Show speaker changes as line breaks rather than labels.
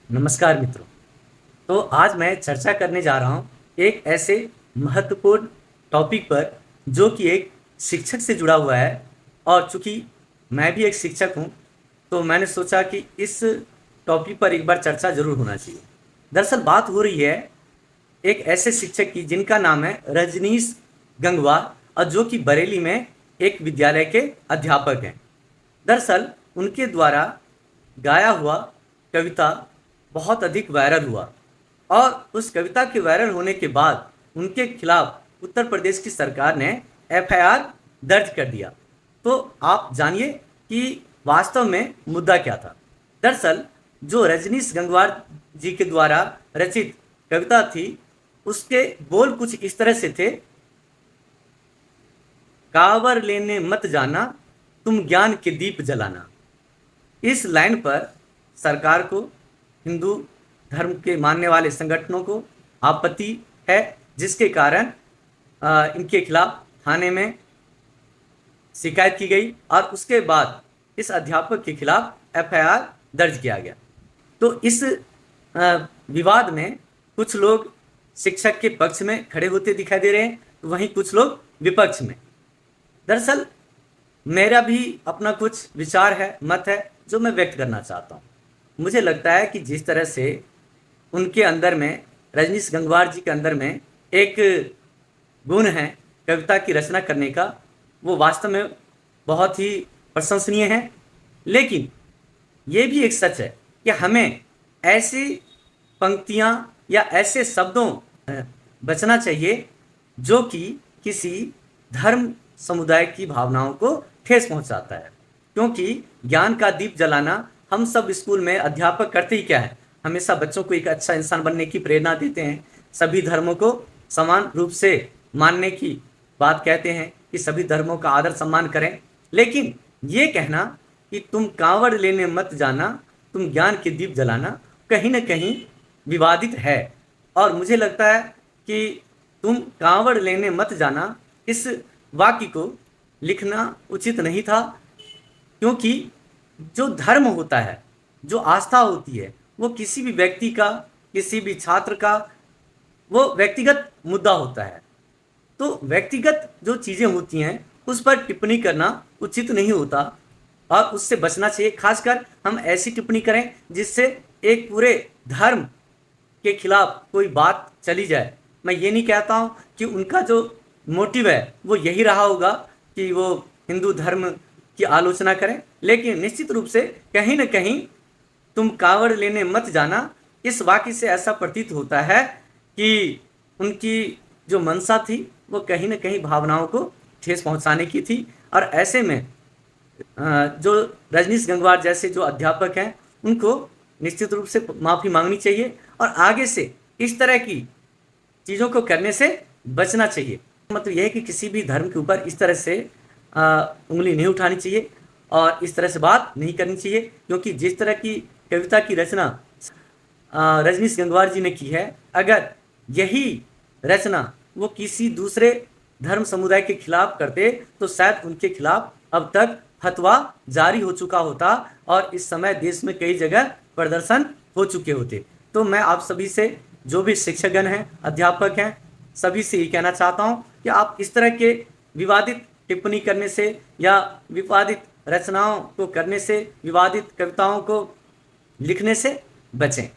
नमस्कार मित्रों। तो आज मैं चर्चा करने जा रहा हूँ एक ऐसे महत्वपूर्ण टॉपिक पर जो कि एक शिक्षक से जुड़ा हुआ है। और चूंकि मैं भी एक शिक्षक हूँ तो मैंने सोचा कि इस टॉपिक पर एक बार चर्चा जरूर होना चाहिए। दरअसल बात हो रही है एक ऐसे शिक्षक की जिनका नाम है रजनीश गंगवार, और जो कि बरेली में एक विद्यालय के अध्यापक हैं। दरअसल उनके द्वारा गाया हुआ कविता बहुत अधिक वायरल हुआ, और उस कविता के वायरल होने के बाद उनके खिलाफ उत्तर प्रदेश की सरकार ने एफआईआर दर्ज कर दिया। तो आप जानिए कि वास्तव में मुद्दा क्या था। दरअसल जो रजनीश गंगवार जी के द्वारा रचित कविता थी, उसके बोल कुछ इस तरह से थे। कांवर लेने मत जाना, तुम ज्ञान के दीप जलाना। इस लाइन पर सरकार को, हिंदू धर्म के मानने वाले संगठनों को आपत्ति है, जिसके कारण इनके खिलाफ थाने में शिकायत की गई और उसके बाद इस अध्यापक के खिलाफ एफआईआर दर्ज किया गया। तो इस विवाद में कुछ लोग शिक्षक के पक्ष में खड़े होते दिखाई दे रहे हैं, तो वहीं कुछ लोग विपक्ष में। दरअसल मेरा भी अपना कुछ विचार है, मत है, जो मैं व्यक्त करना चाहता हूँ। मुझे लगता है कि जिस तरह से उनके अंदर में, रजनीश गंगवार जी के अंदर में एक गुण है कविता की रचना करने का, वो वास्तव में बहुत ही प्रशंसनीय है। लेकिन ये भी एक सच है कि हमें ऐसी पंक्तियाँ या ऐसे शब्दों बचना चाहिए जो कि किसी धर्म समुदाय की भावनाओं को ठेस पहुंचाता है। क्योंकि ज्ञान का दीप जलाना हम सब स्कूल में अध्यापक करते ही क्या है, हमेशा बच्चों को एक अच्छा इंसान बनने की प्रेरणा देते हैं, सभी धर्मों को समान रूप से मानने की बात कहते हैं कि सभी धर्मों का आदर सम्मान करें। लेकिन ये कहना कि तुम कांवड़ लेने मत जाना, तुम ज्ञान के दीप जलाना, कहीं ना कहीं विवादित है। और मुझे लगता है कि तुम कांवड़ लेने मत जाना, इस वाक्य को लिखना उचित नहीं था। क्योंकि जो धर्म होता है, जो आस्था होती है, वो किसी भी व्यक्ति का, किसी भी छात्र का, वो व्यक्तिगत मुद्दा होता है। तो व्यक्तिगत जो चीज़ें होती हैं उस पर टिप्पणी करना उचित नहीं होता और उससे बचना चाहिए। खासकर हम ऐसी टिप्पणी करें जिससे एक पूरे धर्म के खिलाफ कोई बात चली जाए। मैं ये नहीं कहता हूँ कि उनका जो मोटिव है वो यही रहा होगा कि वो हिंदू धर्म की आलोचना करें, लेकिन निश्चित रूप से कहीं ना कहीं तुम कांवड़ लेने मत जाना, इस वाक्य से ऐसा प्रतीत होता है कि उनकी जो मंशा थी वो कहीं ना कहीं भावनाओं को ठेस पहुंचाने की थी। और ऐसे में जो रजनीश गंगवार जैसे जो अध्यापक हैं उनको निश्चित रूप से माफ़ी मांगनी चाहिए और आगे से इस तरह की चीज़ों को करने से बचना चाहिए। मतलब यह है कि किसी भी धर्म के ऊपर इस तरह से उंगली नहीं उठानी चाहिए और इस तरह से बात नहीं करनी चाहिए। क्योंकि जिस तरह की कविता की रचना रजनीश गंगवार जी ने की है, अगर यही रचना वो किसी दूसरे धर्म समुदाय के खिलाफ करते तो शायद उनके खिलाफ अब तक फतवा जारी हो चुका होता और इस समय देश में कई जगह प्रदर्शन हो चुके होते। तो मैं आप सभी से, जो भी शिक्षकगण हैं, अध्यापक हैं, सभी से ये कहना चाहता हूँ कि आप इस तरह के विवादित टिप्पणी करने से या विवादित रचनाओं को करने से, विवादित कविताओं को लिखने से बचें।